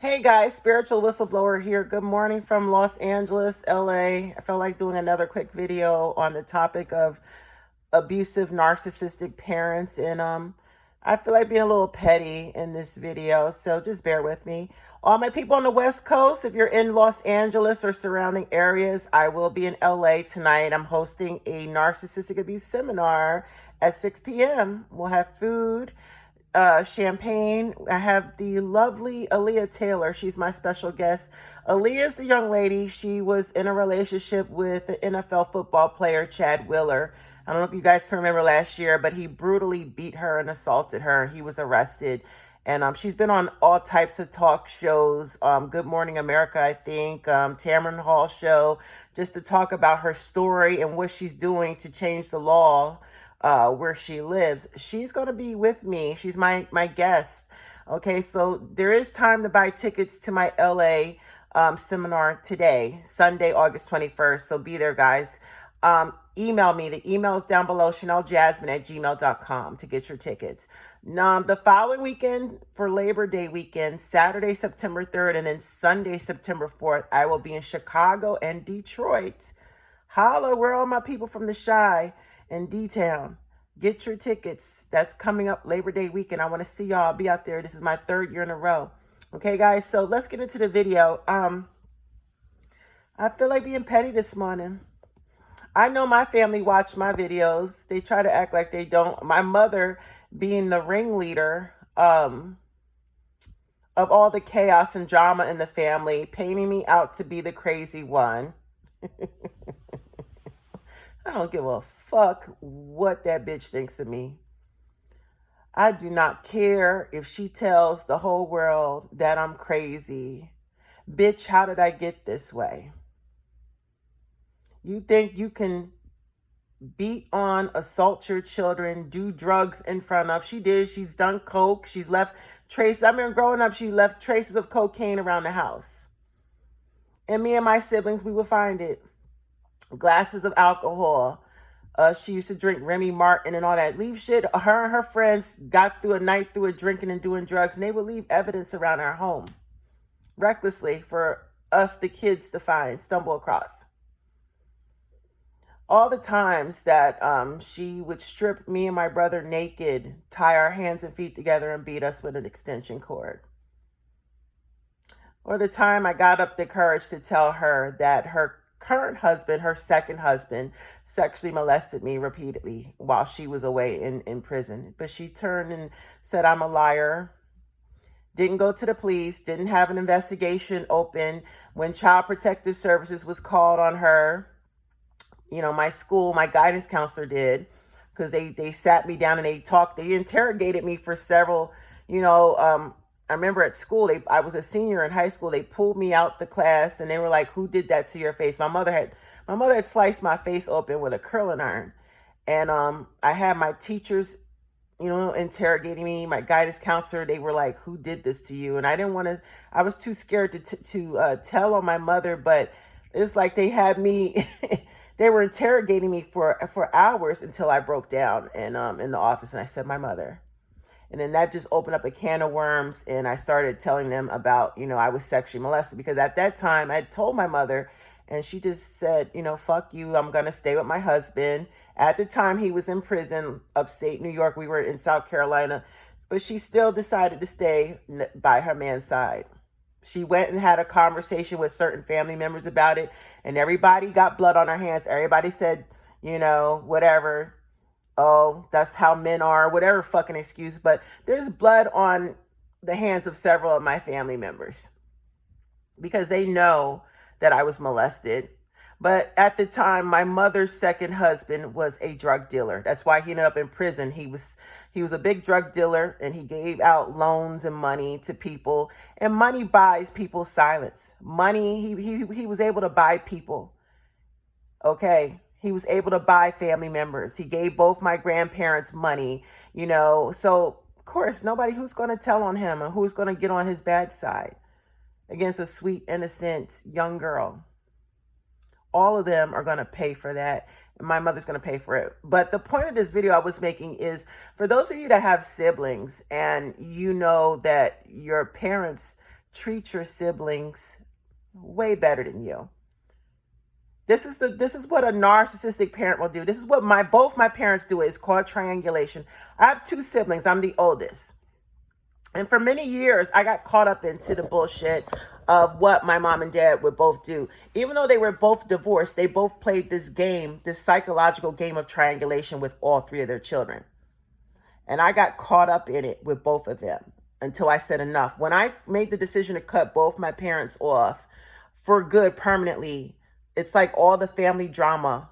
Hey guys, spiritual whistleblower here. Good morning from Los Angeles, LA. I felt like doing another quick video on the topic of abusive narcissistic parents, and I feel like being a little petty in this video, so just bear with me. All my people on the West Coast, if you're in Los Angeles or surrounding areas, I will be in LA tonight. I'm hosting a narcissistic abuse seminar at 6 p.m. We'll have food, champagne. I have the lovely Aaliyah Taylor. She's my special guest. Aaliyah is the young lady. She was in a relationship with the NFL football player Chad Wheeler. I don't know if you guys can remember last year, but he brutally beat her and assaulted her. He was arrested. And she's been on all types of talk shows, Good Morning America, I think, Tamron Hall show, just to talk about her story and what she's doing to change the law where she lives. She's going to be with me. She's my guest. Okay, so there is time to buy tickets to my LA seminar today, Sunday, August 21st. So be there, guys. Email me. The email is down below, ChanelJasmine@gmail.com to get your tickets. The following weekend, for Labor Day weekend, Saturday, September 3rd, and then Sunday, September 4th, I will be in Chicago and Detroit. Holla, where are all my people from the Chi and D-Town? Get your tickets. That's coming up Labor Day weekend. I want to see y'all. I'll be out there. This is my third year in a row. Okay, guys, so let's get into the video. I feel like being petty this morning. I know my family watch my videos. They try to act like they don't. My mother, being the ringleader of all the chaos and drama in the family, painting me out to be the crazy one. I don't give a fuck what that bitch thinks of me. I do not care if she tells the whole world that I'm crazy. Bitch, how did I get this way? You think you can beat on, assault your children, do drugs in front of? She did. She's done coke. She's left traces. I remember growing up, she left traces of cocaine around the house. And me and my siblings, we would find it. Glasses of alcohol. She used to drink Remy Martin and all that. Leave shit. Her and her friends got through a night through it drinking and doing drugs, and they would leave evidence around our home recklessly for us, the kids, to stumble across. All the times that she would strip me and my brother naked, tie our hands and feet together, and beat us with an extension cord. Or the time I got up the courage to tell her that her current husband, her second husband, sexually molested me repeatedly while she was away in prison. But she turned and said I'm a liar. Didn't go to the police, didn't have an investigation open. When Child Protective Services was called on her, my school, my guidance counselor did, because they sat me down and they interrogated me for several, I remember at school, I was a senior in high school. They pulled me out the class and they were like, "Who did that to your face?" My mother had sliced my face open with a curling iron. And I had my teachers, interrogating me, my guidance counselor. They were like, "Who did this to you?" And I didn't want to, I was too scared to tell on my mother, but it's like they had me, they were interrogating me for hours until I broke down and in the office, and I said, "My mother." And then that just opened up a can of worms, and I started telling them about, I was sexually molested, because at that time I had told my mother, and she just said, "Fuck you, I'm going to stay with my husband." At the time, he was in prison, upstate New York. We were in South Carolina, but she still decided to stay by her man's side. She went and had a conversation with certain family members about it, and everybody got blood on their hands. Everybody said, whatever. Oh, that's how men are, whatever fucking excuse. But there's blood on the hands of several of my family members because they know that I was molested. But at the time, my mother's second husband was a drug dealer. That's why he ended up in prison. He was a big drug dealer, and he gave out loans and money to people. And money buys people's silence. Money, he was able to buy people. Okay. He was able to buy family members. He gave both my grandparents money, So, of course, who's going to tell on him, or who's going to get on his bad side against a sweet, innocent young girl. All of them are going to pay for that. And my mother's going to pay for it. But the point of this video I was making is, for those of you that have siblings and you know that your parents treat your siblings way better than you. This is what a narcissistic parent will do. This is what both my parents do. It's called triangulation. I have two siblings. I'm the oldest. And for many years, I got caught up into the bullshit of what my mom and dad would both do. Even though they were both divorced, they both played this game, this psychological game of triangulation with all three of their children. And I got caught up in it with both of them until I said enough. When I made the decision to cut both my parents off for good permanently, it's like all the family drama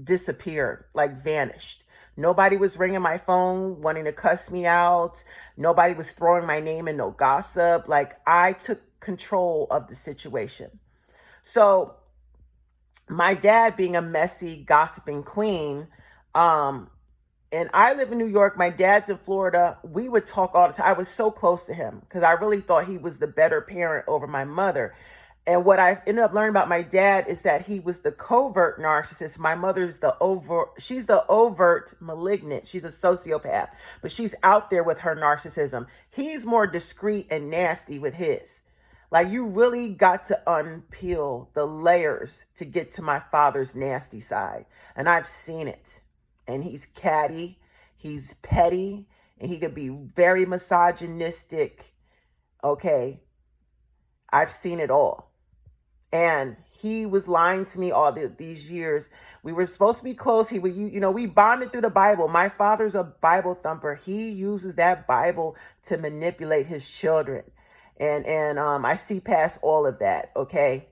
disappeared, like vanished. Nobody was ringing my phone wanting to cuss me out. Nobody was throwing my name in no gossip. Like, I took control of the situation. So my dad, being a messy, gossiping queen, and I live in New York, my dad's in Florida, we would talk all the time. I was so close to him because I really thought he was the better parent over my mother. And what I ended up learning about my dad is that he was the covert narcissist. My mother's she's the overt malignant. She's a sociopath, but she's out there with her narcissism. He's more discreet and nasty with his. Like, you really got to unpeel the layers to get to my father's nasty side. And I've seen it. And he's catty, he's petty, and he could be very misogynistic. Okay, I've seen it all. And he was lying to me all these years. We were supposed to be close. We bonded through the Bible. My father's a Bible thumper. He uses that Bible to manipulate his children. And I see past all of that, okay?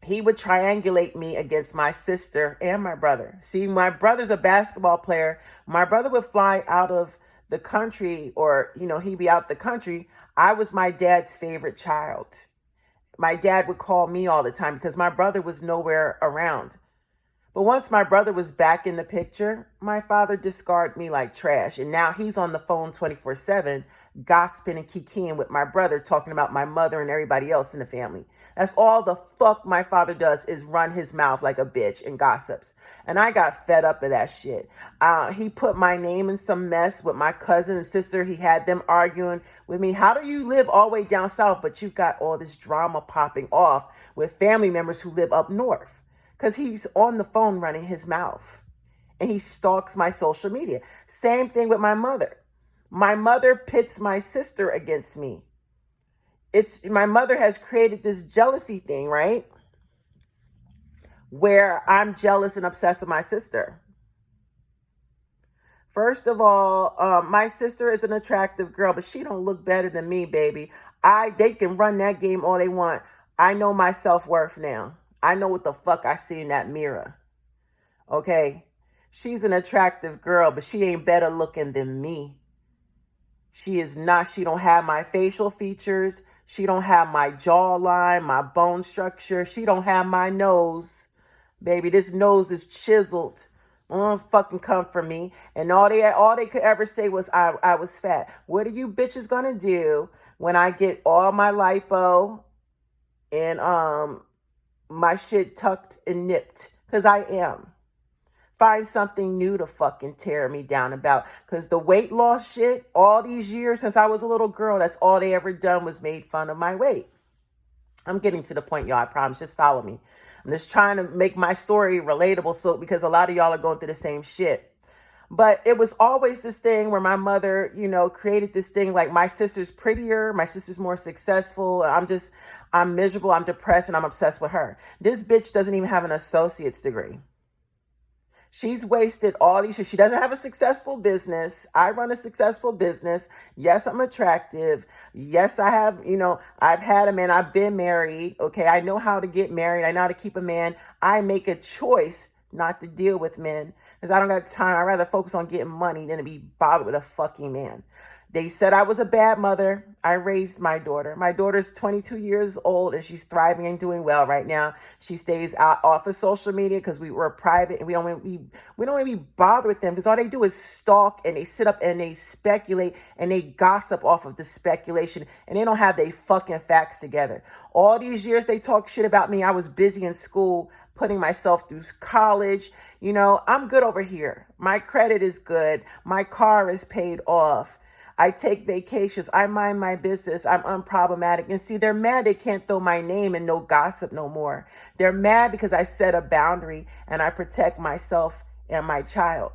He would triangulate me against my sister and my brother. See, my brother's a basketball player. My brother would fly out of the country, or, he'd be out the country. I was my dad's favorite child. My dad would call me all the time because my brother was nowhere around. But once my brother was back in the picture, my father discarded me like trash. And now he's on the phone 24/7, gossiping and kikiing with my brother, talking about my mother and everybody else in the family. That's all the fuck my father does, is run his mouth like a bitch and gossips. And I got fed up of that shit. He put my name in some mess with my cousin and sister. He had them arguing with me. How do you live all the way down south, but you've got all this drama popping off with family members who live up north? Because he's on the phone running his mouth. And he stalks my social media. Same thing with my mother. My mother pits my sister against me. My mother has created this jealousy thing, right? Where I'm jealous and obsessed with my sister. First of all, my sister is an attractive girl, but she don't look better than me, baby. They can run that game all they want. I know my self-worth now. I know what the fuck I see in that mirror. Okay? She's an attractive girl, but she ain't better looking than me. She is not. She don't have my facial features. She don't have my jawline, my bone structure. She don't have my nose. Baby, this nose is chiseled. Don't fucking come for me. And all they could ever say was I was fat. What are you bitches gonna do when I get all my lipo and my shit tucked and nipped? Because I am. Find something new to fucking tear me down about. Because the weight loss shit, all these years since I was a little girl, that's all they ever done was made fun of my weight. I'm getting to the point, y'all, I promise. Just follow me. I'm just trying to make my story relatable, because a lot of y'all are going through the same shit. But it was always this thing where my mother, created this thing like, my sister's prettier, my sister's more successful. I'm miserable, I'm depressed, and I'm obsessed with her. This bitch doesn't even have an associate's degree. She's wasted all these years. She doesn't have a successful business. I run a successful business. Yes, I'm attractive. Yes, I have, I've had a man. I've been married. Okay, I know how to get married. I know how to keep a man. I make a choice not to deal with men because I don't got time. I'd rather focus on getting money than to be bothered with a fucking man. They said I was a bad mother. I raised my daughter. My daughter's 22 years old and she's thriving and doing well right now. She stays out off of social media because we were private and we don't want to be bothered with them because all they do is stalk and they sit up and they speculate and they gossip off of the speculation and they don't have their fucking facts together. All these years they talk shit about me. I was busy in school putting myself through college. I'm good over here. My credit is good. My car is paid off. I take vacations. I mind my business. I'm unproblematic. And see, they're mad they can't throw my name and no gossip no more. They're mad because I set a boundary and I protect myself and my child.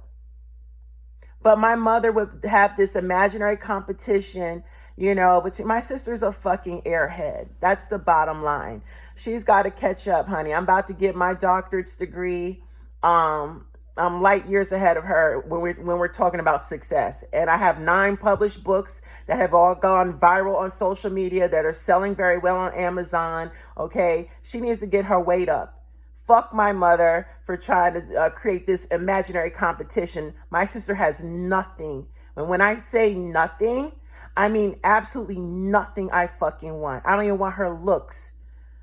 But my mother would have this imaginary competition, but my sister's a fucking airhead. That's the bottom line. She's got to catch up, honey. I'm about to get my doctorate's degree. I'm light years ahead of her when we're talking about success. And I have 9 published books that have all gone viral on social media that are selling very well on Amazon. Okay. She needs to get her weight up. Fuck my mother for trying to create this imaginary competition. My sister has nothing. And when I say nothing, I mean absolutely nothing I fucking want. I don't even want her looks.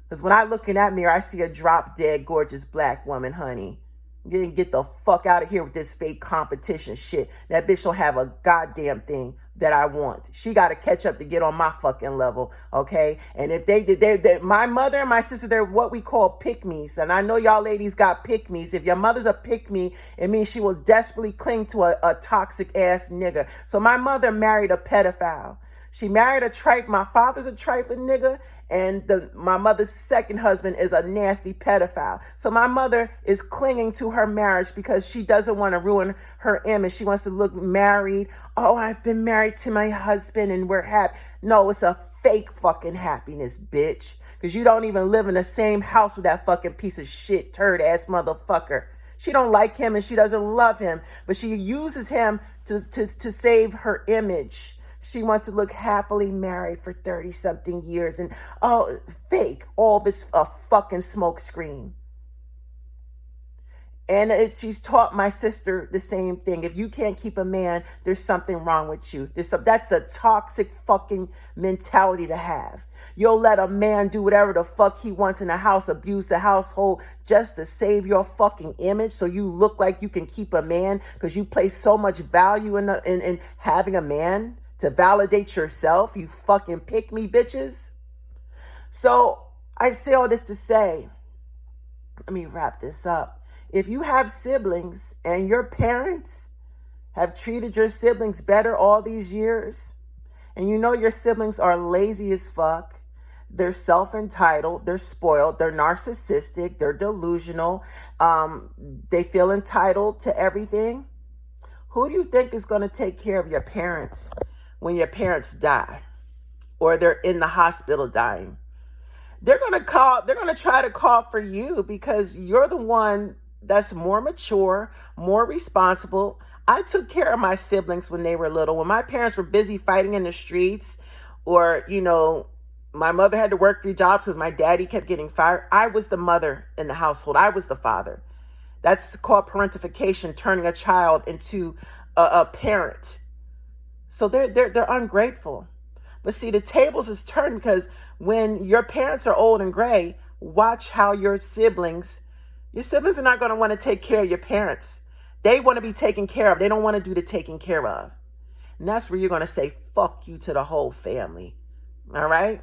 Because when I look in that mirror, I see a drop dead gorgeous black woman, honey. Get the fuck out of here with this fake competition shit. That bitch don't have a goddamn thing that I want. She got to catch up to get on my fucking level, okay? And if they did, my mother and my sister, they're what we call pick-me's. And I know y'all ladies got pick-me's. If your mother's a pick-me, it means she will desperately cling to a toxic-ass nigga. So my mother married a pedophile. She married a trifling. My father's a trifling nigga, and my mother's second husband is a nasty pedophile. So my mother is clinging to her marriage because she doesn't want to ruin her image. She wants to look married. Oh, I've been married to my husband and we're happy. No, it's a fake fucking happiness, bitch. Because you don't even live in the same house with that fucking piece of shit, turd ass motherfucker. She don't like him and she doesn't love him, but she uses him to save her image. She wants to look happily married for 30-something years and, fake. All this a fucking smoke screen. And she's taught my sister the same thing. If you can't keep a man, there's something wrong with you. That's a toxic fucking mentality to have. You'll let a man do whatever the fuck he wants in the house, abuse the household just to save your fucking image so you look like you can keep a man because you place so much value in having a man to validate yourself, you fucking pick me bitches. So I say all this to say, let me wrap this up. If you have siblings and your parents have treated your siblings better all these years, and you know your siblings are lazy as fuck, they're self-entitled, they're spoiled, they're narcissistic, they're delusional, they feel entitled to everything, who do you think is going to take care of your parents when your parents die or they're in the hospital dying? They're going to try to call for you because you're the one that's more mature, more responsible. I took care of my siblings when they were little. When my parents were busy fighting in the streets or, my mother had to work 3 jobs because my daddy kept getting fired, I was the mother in the household. I was the father. That's called parentification, turning a child into a parent. So they're ungrateful. But see, the tables is turned because when your parents are old and gray, watch how your siblings are not going to want to take care of your parents. They want to be taken care of. They don't want to do the taking care of. And that's where you're going to say, fuck you to the whole family. All right?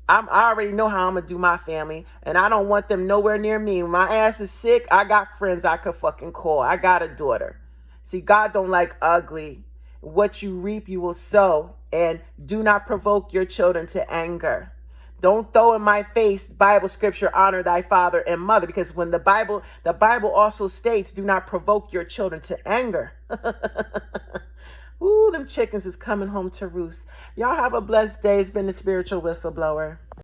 I already know how I'm going to do my family, and I don't want them nowhere near me. When my ass is sick, I got friends I could fucking call. I got a daughter. See, God don't like ugly. What you reap, you will sow. And do not provoke your children to anger. Don't throw in my face Bible scripture, honor thy father and mother, because when the Bible also states, do not provoke your children to anger. Ooh, them chickens is coming home to roost. Y'all have a blessed day. It's been the Spiritual Whistleblower.